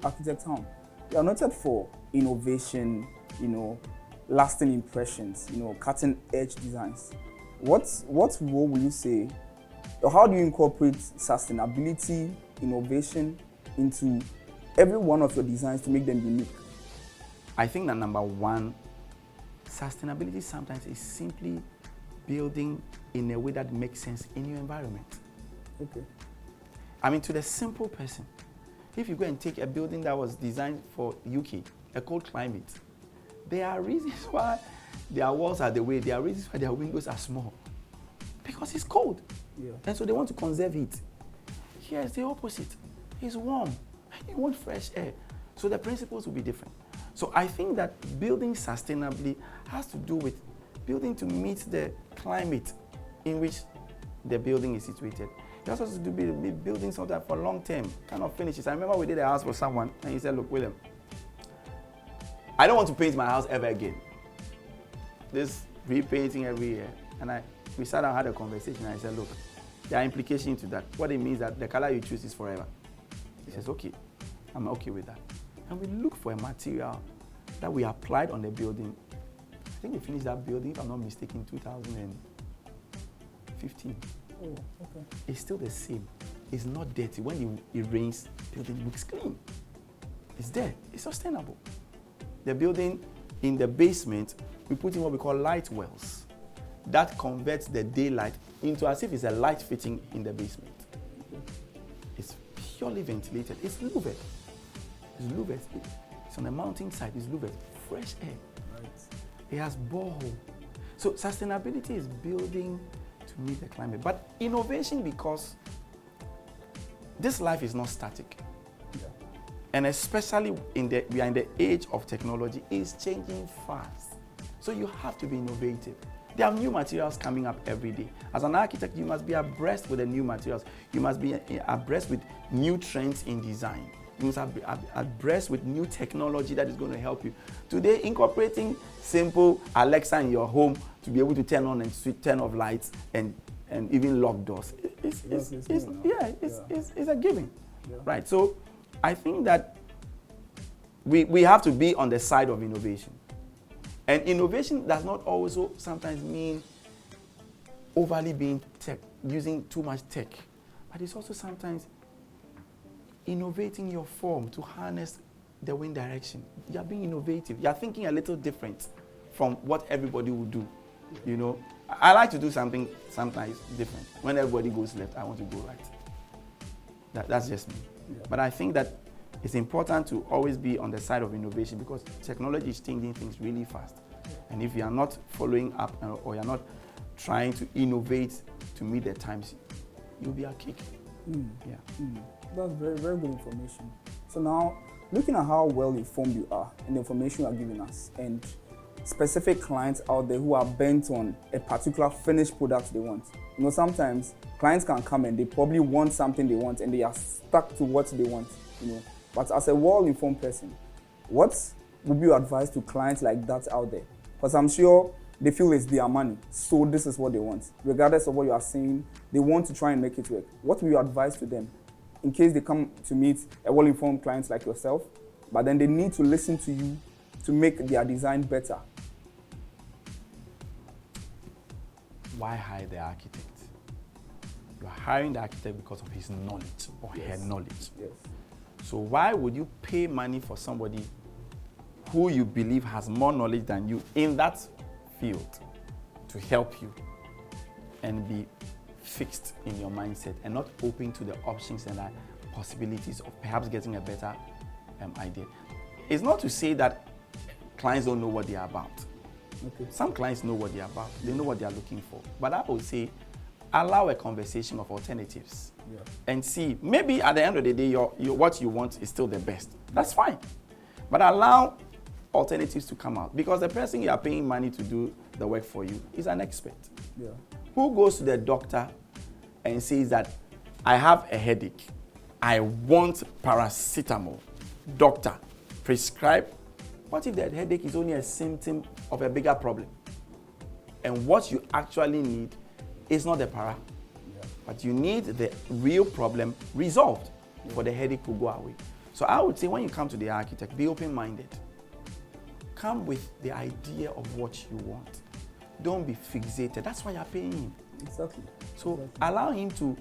Architect Halm, you are noted for innovation, lasting impressions, cutting edge designs. What role will you say, or how do you incorporate sustainability, innovation into every one of your designs to make them unique? I think that number one, sustainability sometimes is simply building in a way that makes sense in your environment. Okay. I mean, to the simple person, if you go and take a building that was designed for UK, a cold climate, there are reasons why their walls are the way, there are reasons why their windows are small. Because it's cold. Yeah. And so they want to conserve heat. Here is the opposite. It's warm. You want fresh air. So the principles will be different. So I think that building sustainably has to do with building to meet the climate in which the building is situated. It also has to do with building something for long term, kind of finishes. I remember we did a house for someone and he said, look, William, I don't want to paint my house ever again. This repainting every year. And we sat down and had a conversation and I said, look, there are implications to that. What it means that the color you choose is forever. He says, okay, I'm okay with that. And we looked for a material that we applied on the building. I think we finished that building, if I'm not mistaken, 2015. Oh, okay. It's still the same. It's not dirty. When it rains, the building looks clean. It's there. It's sustainable. The building in the basement, we put in what we call light wells. That converts the daylight into as if it's a light fitting in the basement. It's purely ventilated. It's louvered. It's louvered. It's on a mountainside. It's louvered. Fresh air. Right. It has borehole. So sustainability is building to meet the climate. But innovation, because this life is not static. Yeah. And especially we are in the age of technology, it's changing fast. So you have to be innovative. There are new materials coming up every day. As an architect, you must be abreast with the new materials. You must be abreast with new trends in design. You must be abreast with new technology that is going to help you. Today, incorporating simple Alexa in your home to be able to turn on and turn off lights and even lock doors, it's a given. Yeah. Right? So I think that we have to be on the side of innovation. And innovation does not also sometimes mean overly being tech, using too much tech, but it's also sometimes innovating your form to harness the wind direction. You are being innovative. You are thinking a little different from what everybody would do. You know, I like to do something sometimes different. When everybody goes left, I want to go right. That's just me. Yeah. But I think that it's important to always be on the side of innovation because technology is changing things really fast. And if you are not following up or you're not trying to innovate to meet the times, you'll be a kick. Yeah. That's very, very good information. So now, looking at how well informed you are and the information you are giving us, and specific clients out there who are bent on a particular finished product they want. Sometimes clients can come and they probably want something they want and they are stuck to what they want. But as a well-informed person, what would be your advice to clients like that out there? Because I'm sure they feel it's their money, so this is what they want. Regardless of what you are saying, they want to try and make it work. What will you advise to them in case they come to meet a well-informed client like yourself, but then they need to listen to you to make their design better? Why hire the architect? You are hiring the architect because of his knowledge or her knowledge. Yes. So why would you pay money for somebody who you believe has more knowledge than you in that field to help you and be fixed in your mindset and not open to the options and the possibilities of perhaps getting a better idea? It's not to say that clients don't know what they are about. Okay. Some clients know what they are about. They know what they are looking for. But I would say allow a conversation of alternatives and see, maybe at the end of the day, what you want is still the best. That's fine. But allow alternatives to come out because the person you are paying money to do the work for you is an expert. Yeah. Who goes to the doctor and says that I have a headache, I want paracetamol, doctor, prescribe? What if that headache is only a symptom of a bigger problem? And what you actually need is not the para, but you need the real problem resolved for the headache to go away. So I would say when you come to the architect, be open-minded. Come with the idea of what you want. Don't be fixated. That's why you're paying him. Exactly. So allow him to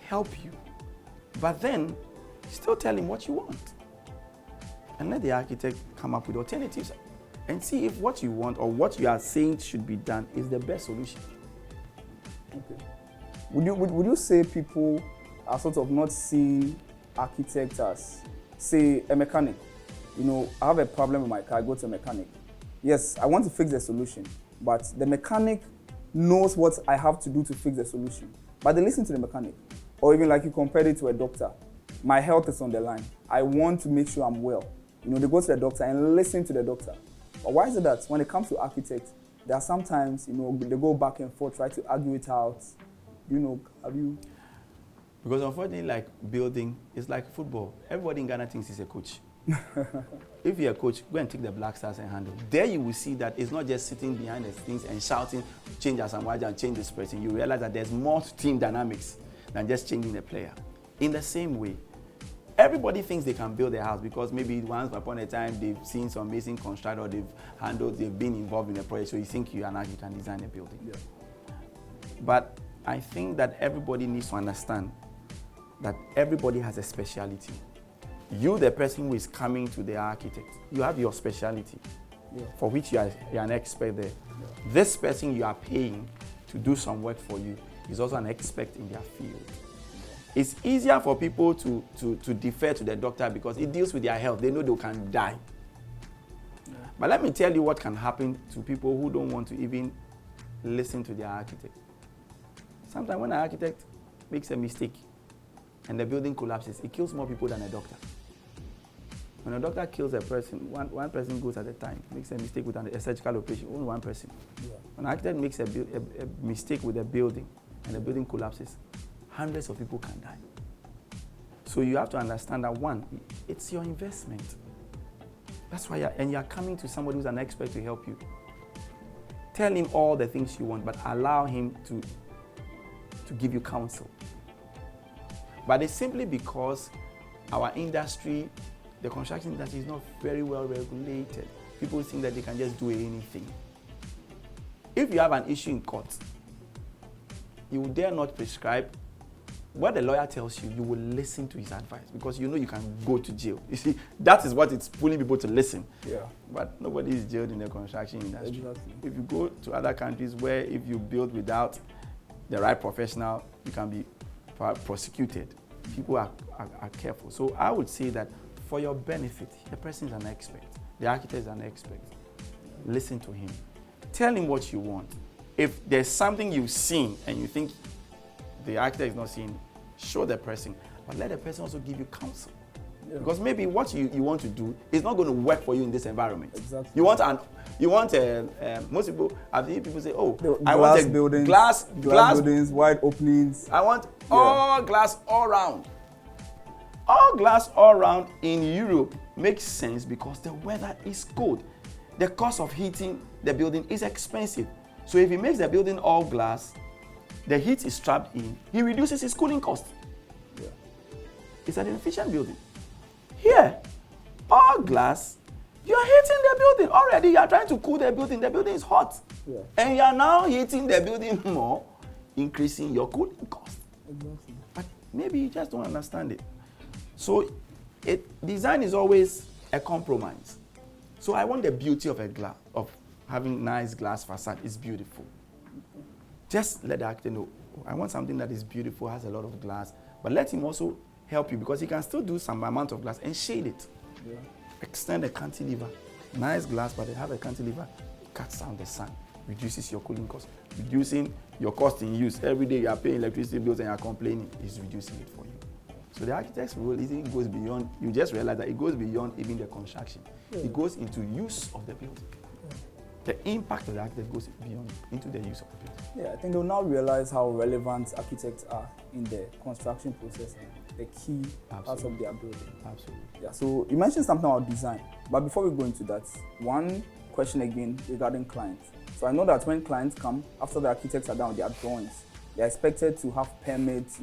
help you, but then still tell him what you want. And let the architect come up with alternatives and see if what you want or what you are saying should be done is the best solution. Okay. Would you say people are sort of not seeing architects as, say, a mechanic? You know, I have a problem with my car, I go to a mechanic. Yes, I want to fix the solution, but the mechanic knows what I have to do to fix the solution. But they listen to the mechanic. Or even like you compared it to a doctor. My health is on the line. I want to make sure I'm well. You know, they go to the doctor and listen to the doctor. But why is it that when it comes to architects, there are sometimes, you know, they go back and forth, try to argue it out. You know, have you? Because unfortunately, like building, it's like football. Everybody in Ghana thinks he's a coach. If you're a coach, go and take the Black Stars and handle. There you will see that it's not just sitting behind the scenes and shouting, change Asamoah and change this person. You realize that there's more to team dynamics than just changing the player. In the same way, everybody thinks they can build a house because maybe once upon a time they've seen some amazing constructor, they've been involved in a project, so you think you can design a building. Yeah. But I think that everybody needs to understand that everybody has a speciality. You, the person who is coming to the architect, you have your speciality, for which you are an expert there. Yeah. This person you are paying to do some work for you is also an expert in their field. It's easier for people to defer to the doctor because it deals with their health. They know they can die. Yeah. But let me tell you what can happen to people who don't want to even listen to their architect. Sometimes when an architect makes a mistake and the building collapses, it kills more people than a doctor. When a doctor kills a person, one person goes at a time, makes a mistake with a surgical operation, only one person. Yeah. When an architect makes a mistake with a building and the building collapses, hundreds of people can die. So you have to understand that one, it's your investment. That's why you're coming to somebody who's an expert to help you. Tell him all the things you want, but allow him to give you counsel. But it's simply because our industry, the construction industry, is not very well regulated. People think that they can just do anything. If you have an issue in court, you will dare not prescribe. What the lawyer tells you, you will listen to his advice because you know you can go to jail. You see, that is what it's pulling people to listen. Yeah. But nobody is jailed in the construction industry. Exactly. If you go to other countries where if you build without the right professional, you can be prosecuted. People are careful. So I would say that for your benefit, the person is an expert. The architect is an expert. Listen to him. Tell him what you want. If there's something you've seen and you think the architect is not seeing, show the person. But let the person also give you counsel. Yeah. Because maybe what you want to do is not going to work for you in this environment. Exactly. Most people, I've seen people say, I want glass buildings, wide openings. I want all glass all round. All glass all round in Europe makes sense because the weather is cold. The cost of heating the building is expensive. So if he makes the building all glass, the heat is trapped in, he reduces his cooling cost. Yeah. It's an efficient building. Here, all glass, you are heating the building. Already you are trying to cool the building is hot. Yeah. And you are now heating the building more, increasing your cooling cost. Exactly. But maybe you just don't understand it. So design is always a compromise. So I want the beauty of of having nice glass facade. It's beautiful. Just let the architect know, I want something that is beautiful, has a lot of glass, but let him also help you because he can still do some amount of glass and shade it. Yeah. Extend the cantilever. Nice glass, but they have a cantilever, cuts down the sun, reduces your cooling cost, reducing your cost in use. Every day you are paying electricity bills and you are complaining, it's reducing it for you. So the architect's role goes beyond, you just realize that it goes beyond even the construction. Yeah. It goes into use of the building. The impact of the architect goes beyond into the use of the building. Yeah, I think they'll now realize how relevant architects are in the construction process and the key parts of their building. Absolutely. Yeah, so you mentioned something about design, but before we go into that, one question again regarding clients. So I know that when clients come, after the architects are done with their drawings, they're expected to have permits,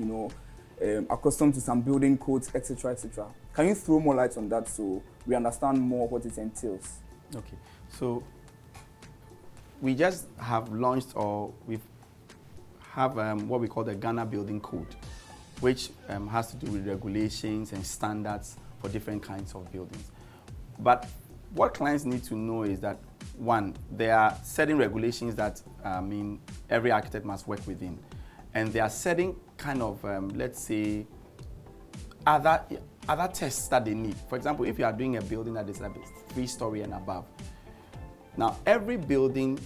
accustomed to some building codes, etc., etc. Can you throw more light on that so we understand more what it entails? Okay, so we just have launched, or we have what we call the Ghana Building Code, which has to do with regulations and standards for different kinds of buildings. But what clients need to know is that, one, there are certain regulations that every architect must work within. And there are certain kind of, let's say, other tests that they need. For example, if you are doing a building that is like 3-story and above, now every building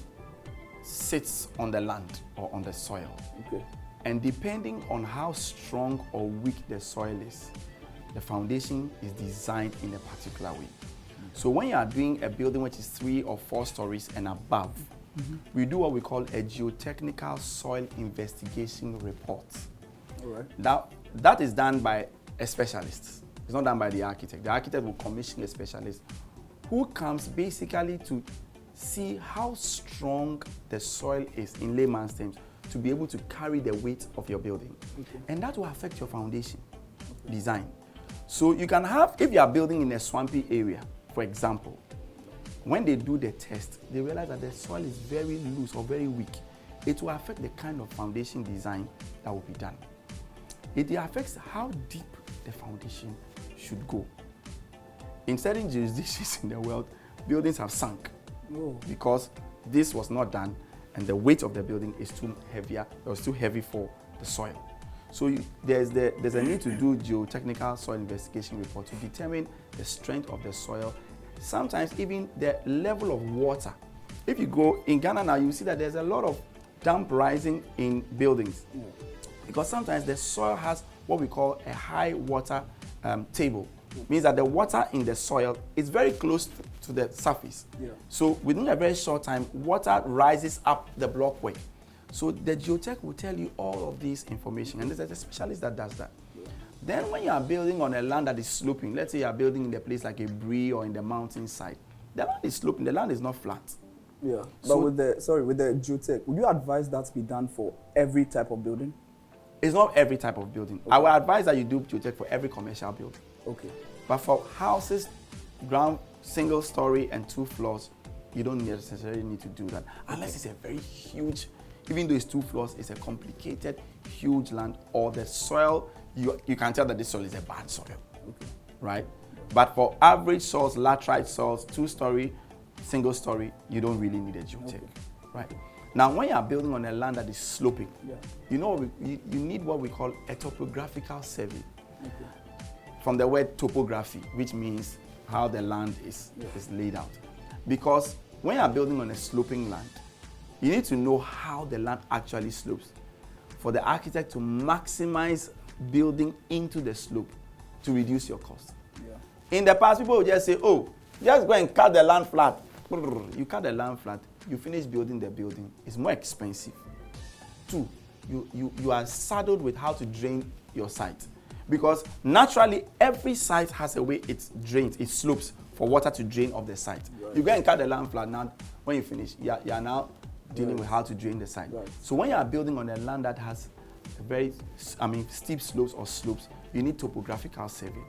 sits on the land or on the soil. Okay. And depending on how strong or weak the soil is, the foundation is designed in a particular way. So when you are doing a building which is 3 or 4 stories and above, we do what we call a geotechnical soil investigation report. All right. Now, that is done by a specialist. It's not done by the architect. The architect will commission a specialist who comes basically to see how strong the soil is, in layman's terms, to be able to carry the weight of your building. Okay. And that will affect your foundation design. So you can have, if you are building in a swampy area, for example, when they do the test, they realize that the soil is very loose or very weak. It will affect the kind of foundation design that will be done. It affects how deep the foundation should go. In certain jurisdictions in the world, buildings have sunk because this was not done and the weight of the building is too heavy for the soil. So there's a need to do geotechnical soil investigation report to determine the strength of the soil, sometimes even the level of water. If you go in Ghana now, you see that there's a lot of damp rising in buildings because sometimes the soil has what we call a high water table. Means that the water in the soil is very close to the surface. So within a very short time, water rises up the blockwork. So the geotech will tell you all of this information, and there's a specialist that does that. Then when you are building on a land that is sloping, let's say you are building in a place like a Brie or in the mountainside, the land is sloping, the land is not flat. Yeah, but So with the geotech, would you advise that to be done for every type of building? it's not every type of building. I will advise that you do geotech for every commercial building. Okay. But for houses, ground, single story and 2 floors, you don't necessarily need to do that. Unless it's a very huge, even though it's 2 floors, it's a complicated, huge land, or the soil, you can tell that this soil is a bad soil, right? But for average soils, laterite soils, 2-story, single story, you don't really need a geotech, right? Now, when you are building on a land that is sloping, you know you need what we call a topographical survey. From the word topography, which means how the land is laid out. Because when you are building on a sloping land, you need to know how the land actually slopes for the architect to maximize building into the slope to reduce your cost. In the past, people would just say, oh, just go and cut the land flat. You cut the land flat, you finish building the building. It's more expensive. 2, you are saddled with how to drain your site. Because naturally, every site has a way it drains, it slopes for water to drain off the site. You go and cut the land flat, now when you finish, you are now dealing with how to drain the site. So when you are building on a land that has very steep slopes or slopes, you need topographical survey.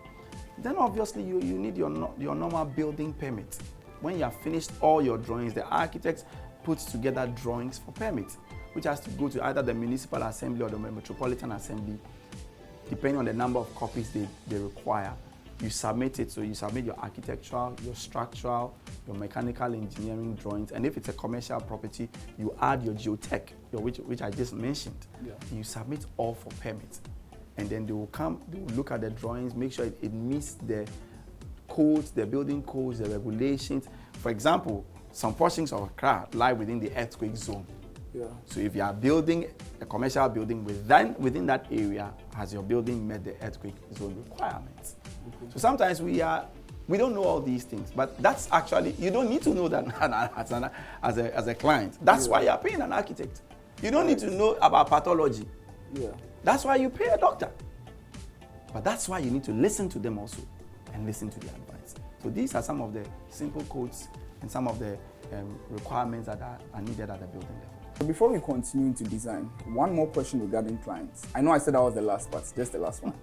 Then obviously you need your normal building permit. When you have finished all your drawings, the architect puts together drawings for permit, which has to go to either the municipal assembly or the metropolitan assembly. Depending on the number of copies they require, you submit it. So you submit your architectural, your structural, your mechanical engineering drawings, and if it's a commercial property, you add your geotech, which I just mentioned. You submit all for permit. And then they will look at the drawings, make sure it meets the codes, the building codes, the regulations. For example, some portions of Accra lie within the earthquake zone. So if you are building a commercial building within that area, has your building met the earthquake zone requirements? So sometimes we don't know all these things, but that's actually, you don't need to know that as a client. That's why you are paying an architect. You don't need to know about pathology. That's why you pay a doctor. But that's why you need to listen to them also and listen to their advice. So these are some of the simple codes and some of the requirements that are needed at the building level. Before we continue to design, one more question regarding clients. I know I said that was the last part, just the last one.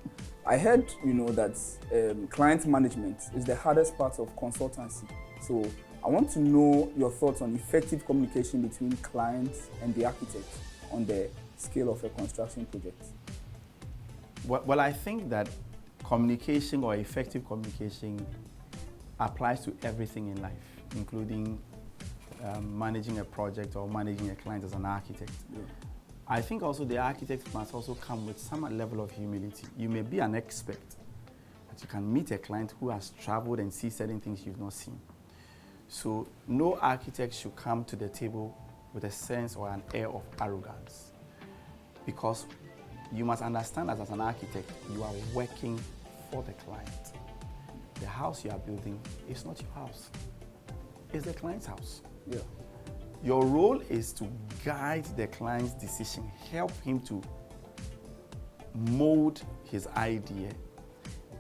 I heard, that client management is the hardest part of consultancy. So I want to know your thoughts on effective communication between clients and the architect on the scale of a construction project. Well, I think that communication or effective communication applies to everything in life, including managing a project or managing a client as an architect. Yeah. I think also the architect must also come with some level of humility. You may be an expert, but you can meet a client who has traveled and see certain things you've not seen. So no architect should come to the table with a sense or an air of arrogance, because you must understand that as an architect, you are working for the client. The house you are building is not your house, it's the client's house. Yeah. Your role is to guide the client's decision, help him to mold his idea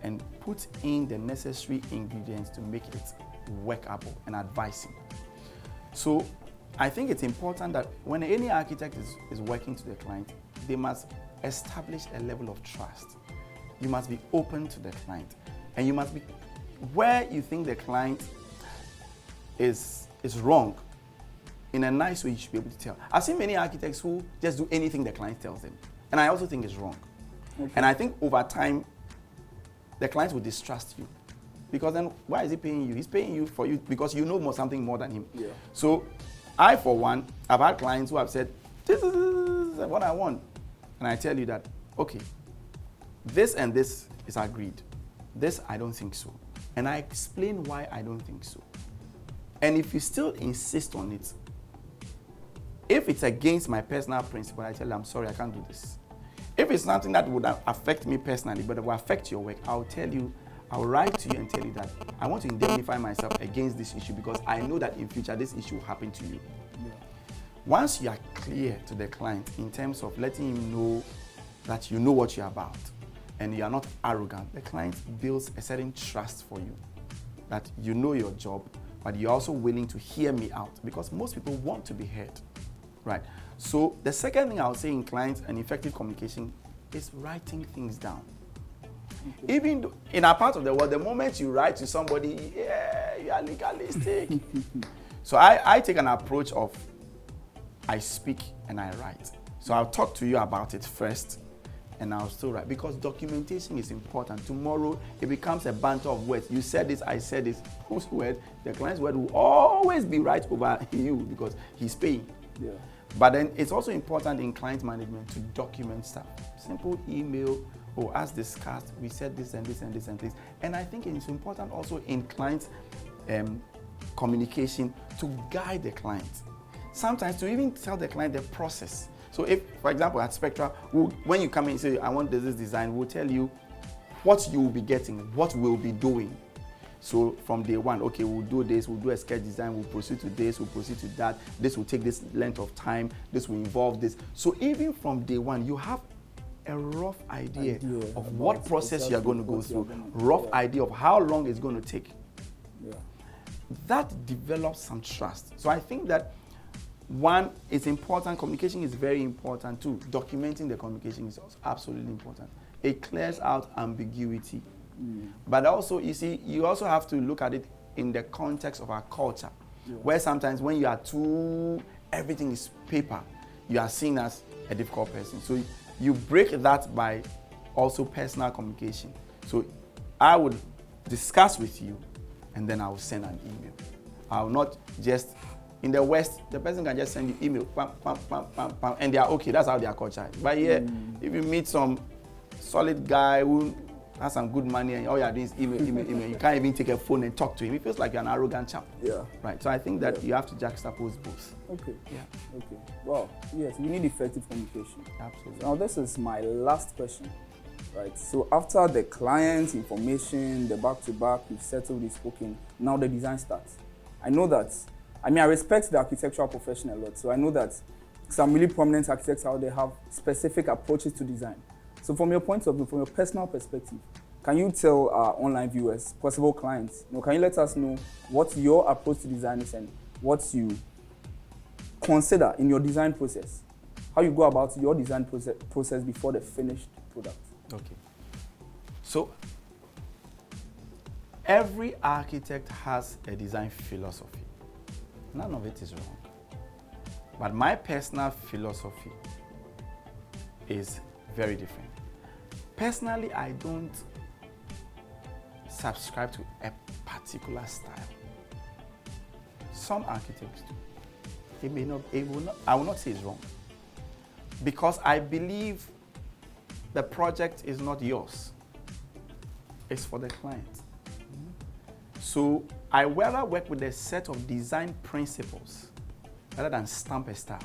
and put in the necessary ingredients to make it workable and advise him. So I think it's important that when any architect is working to the client, they must establish a level of trust. You must be open to the client, and you must be, where you think the client is wrong, in a nice way you should be able to tell. I've seen many architects who just do anything the client tells them, and I also think it's wrong. Okay. And I think over time, the client will distrust you, because then why is he paying you? He's paying you for you because you know something more than him. Yeah. So I, for one, have had clients who have said, this is what I want. And I tell you that, okay, this and this is agreed. This, I don't think so. And I explain why I don't think so. And if you still insist on it, if it's against my personal principle, I tell you, I'm sorry, I can't do this. If it's something that would affect me personally, but it will affect your work, I'll tell you, I'll write to you and tell you that I want to indemnify myself against this issue, because I know that in future this issue will happen to you. Yeah. Once you are clear to the client in terms of letting him know that you know what you're about and you are not arrogant, the client builds a certain trust for you, that you know your job, but you're also willing to hear me out, because most people want to be heard, right? So the second thing I'll say in clients and effective communication is writing things down. Okay. Even in a part of the world, the moment you write to somebody, yeah, you are legalistic. So I take an approach of I speak and I write. So I'll talk to you about it first, and I'll still write, because documentation is important. Tomorrow, it becomes a banter of words. You said this, I said this. Whose word? The client's word will always be right over you, because he's paying. Yeah. But then it's also important in client management to document stuff. Simple email, or as discussed, we said this and this and this and this. And I think it's important also in client communication to guide the client. Sometimes to even tell the client the process. So if, for example, at Spektra, when you come in and say, I want this design, we'll tell you what you will be getting, what we'll be doing. So from day one, okay, we'll do this, we'll do a sketch design, we'll proceed to this, we'll proceed to that, this will take this length of time, this will involve this. So even from day one, you have a rough idea of what process you're going to go through, rough idea of how long it's going to take. Yeah. That develops some trust. So I think that one, it's important, communication is very important too. Documenting the communication is also absolutely important. It clears out ambiguity. But also, you see, you also have to look at it in the context of our culture, where sometimes when you are everything is paper, you are seen as a difficult person. So you break that by also personal communication. So I would discuss with you, and then I will send an email. I will not just, in the West, the person can just send you email, pam, pam, pam, pam, pam, and they are okay. That's how their culture is. But here, if you meet some solid guy who has some good money and all you are doing is email, you can't even take a phone and talk to him. It feels like you're an arrogant chap. Yeah. Right. So I think that you have to juxtapose both. Okay. Yeah. Okay. Well, yes, we need effective communication. Absolutely. Now this is my last question. Right. So after the client information, the back-to-back, we've settled, we've spoken, now the design starts. I know that, I respect the architectural profession a lot. So I know that some really prominent architects out there have specific approaches to design. So from your point of view, from your personal perspective, can you tell our online viewers, possible clients, can you let us know what your approach to design is and what you consider in your design process? How you go about your design process before the finished product? Okay. So every architect has a design philosophy. None of it is wrong. But my personal philosophy is very different. Personally, I don't subscribe to a particular style. Some architects do. I will not say it's wrong. Because I believe the project is not yours. It's for the client. So I rather work with a set of design principles rather than stamp a style.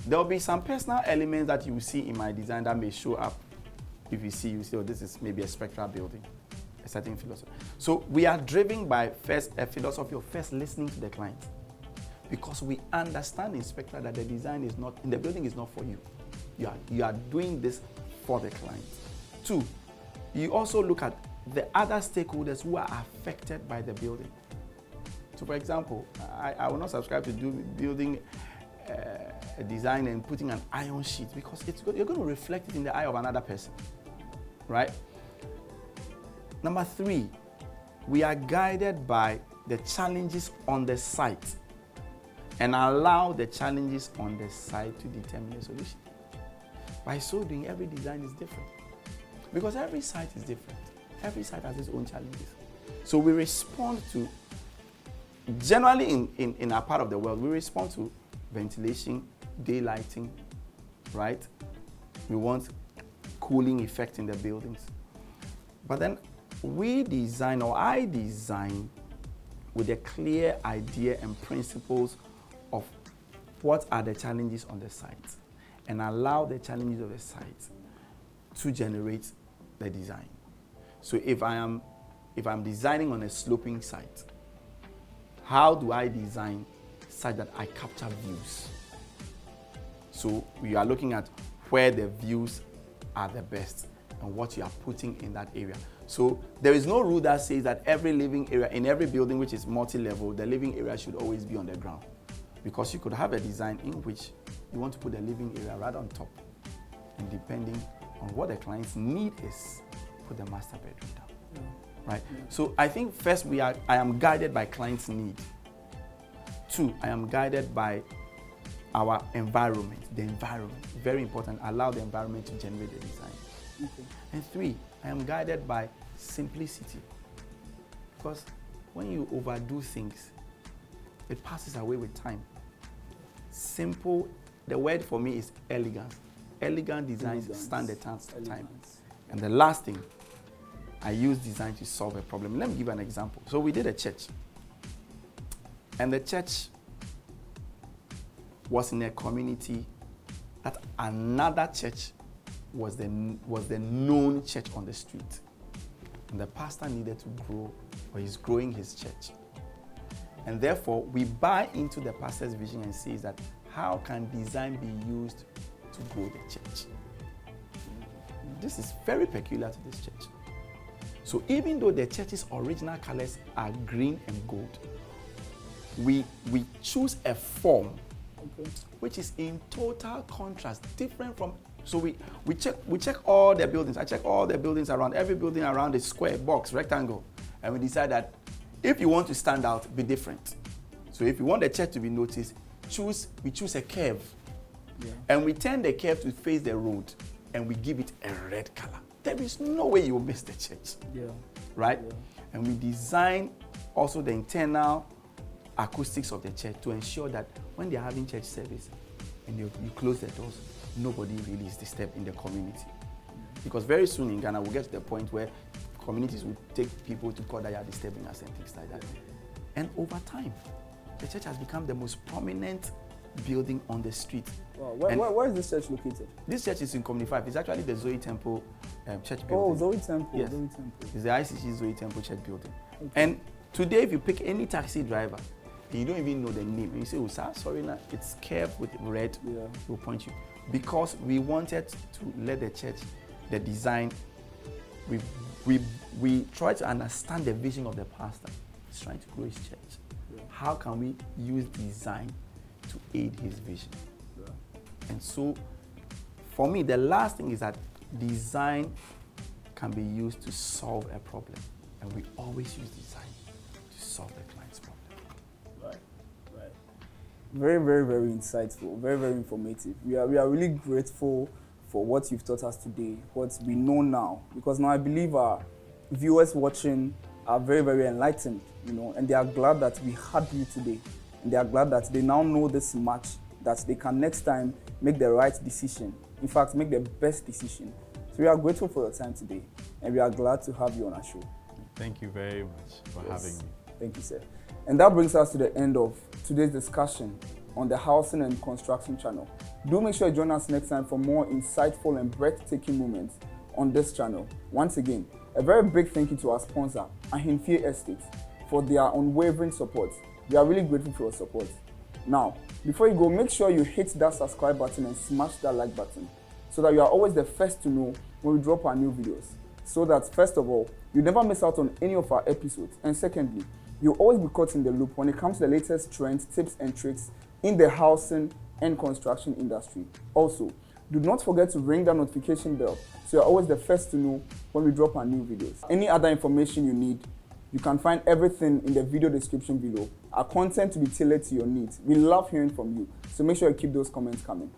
There will be some personal elements that you will see in my design that may show up. If you see, oh, this is maybe a Spektra building, a certain philosophy. So we are driven by first a philosophy of first listening to the client. Because we understand in Spektra that the design is not, in the building is not for you. You are doing this for the client. 2, you also look at the other stakeholders who are affected by the building. So for example, I will not subscribe to building a design and putting an iron sheet because you're going to reflect it in the eye of another person, right? Number 3, we are guided by the challenges on the site and allow the challenges on the site to determine the solution. By so doing, every design is different because every site is different. Every site has its own challenges. So we respond to, generally in our part of the world, we respond to ventilation, daylighting, right? We want cooling effect in the buildings. But then we design, or I design, with a clear idea and principles of what are the challenges on the site and allow the challenges of the site to generate the design. So if I'm designing on a sloping site, how do I design such that I capture views? So we are looking at where the views are the best and what you are putting in that area. So there is no rule that says that every living area, in every building which is multi-level, the living area should always be on the ground. Because you could have a design in which you want to put the living area right on top. And depending on what the client's need is, put the master bedroom down. Yeah. Right? Yeah. So I think first I am guided by client's need. 2, I am guided by our environment, the environment. Very important, allow the environment to generate the design. Okay. And 3, I am guided by simplicity. Because when you overdo things, it passes away with time. Simple, the word for me is elegance. Elegant designs stand the test of time. And the last thing, I use design to solve a problem. Let me give you an example. So we did a church. And the church was in a community that another church was the known church on the street. And the pastor needed to grow, or he's growing his church. And therefore, we buy into the pastor's vision and says that how can design be used to grow the church? This is very peculiar to this church. So even though the church's original colors are green and gold, we choose a form which is in total contrast, different from. So we check all the buildings. I check all the buildings around. Every building around is square, box, rectangle, and we decide that if you want to stand out, be different. So if you want the church to be noticed, we choose a curve, and we turn the curve to face the road, and we give it a red color. There is no way you will miss the church, right? Yeah. And we design also the internal acoustics of the church to ensure that when they are having church service and you close the doors, nobody really is disturbed in the community. Because very soon in Ghana, we'll get to the point where communities will take people to court that are disturbing us and things like that. And over time, the church has become the most prominent building on the street. Wow. Where is this church located? This church is in Community 5. It's actually the Zoe Temple church building. Oh, Zoe Temple. Yes. Zoe Temple. It's the ICC Zoe Temple church building. Okay. And today, if you pick any taxi driver, you don't even know the name, and you say, "Oh, sir, sorry, now it's curved with red." We'll point you, because we wanted to let the church, the design. We try to understand the vision of the pastor. He's trying to grow his church. How can we use design to aid his vision. And so, for me, the last thing is that design can be used to solve a problem. And we always use design to solve the client's problem. Right. Very, very, very insightful, very, very informative. We are really grateful for what you've taught us today, what we know now, because now I believe our viewers watching are very, very enlightened, and they are glad that we had you today. And they are glad that they now know this much, that they can next time make the right decision. In fact, make the best decision. So we are grateful for your time today, and we are glad to have you on our show. Thank you very much for having me. Thank you, sir. And that brings us to the end of today's discussion on the Housing and Construction channel. Do make sure you join us next time for more insightful and breathtaking moments on this channel. Once again, a very big thank you to our sponsor, Ahemfie Estate, for their unwavering support. We are really grateful for your support. Now, before you go, make sure you hit that subscribe button and smash that like button so that you are always the first to know when we drop our new videos. So that, first of all, you never miss out on any of our episodes. And secondly, you'll always be caught in the loop when it comes to the latest trends, tips, and tricks in the housing and construction industry. Also, do not forget to ring that notification bell so you're always the first to know when we drop our new videos. Any other information you need, you can find everything in the video description below. Our content will be tailored to your needs. We love hearing from you, so make sure you keep those comments coming.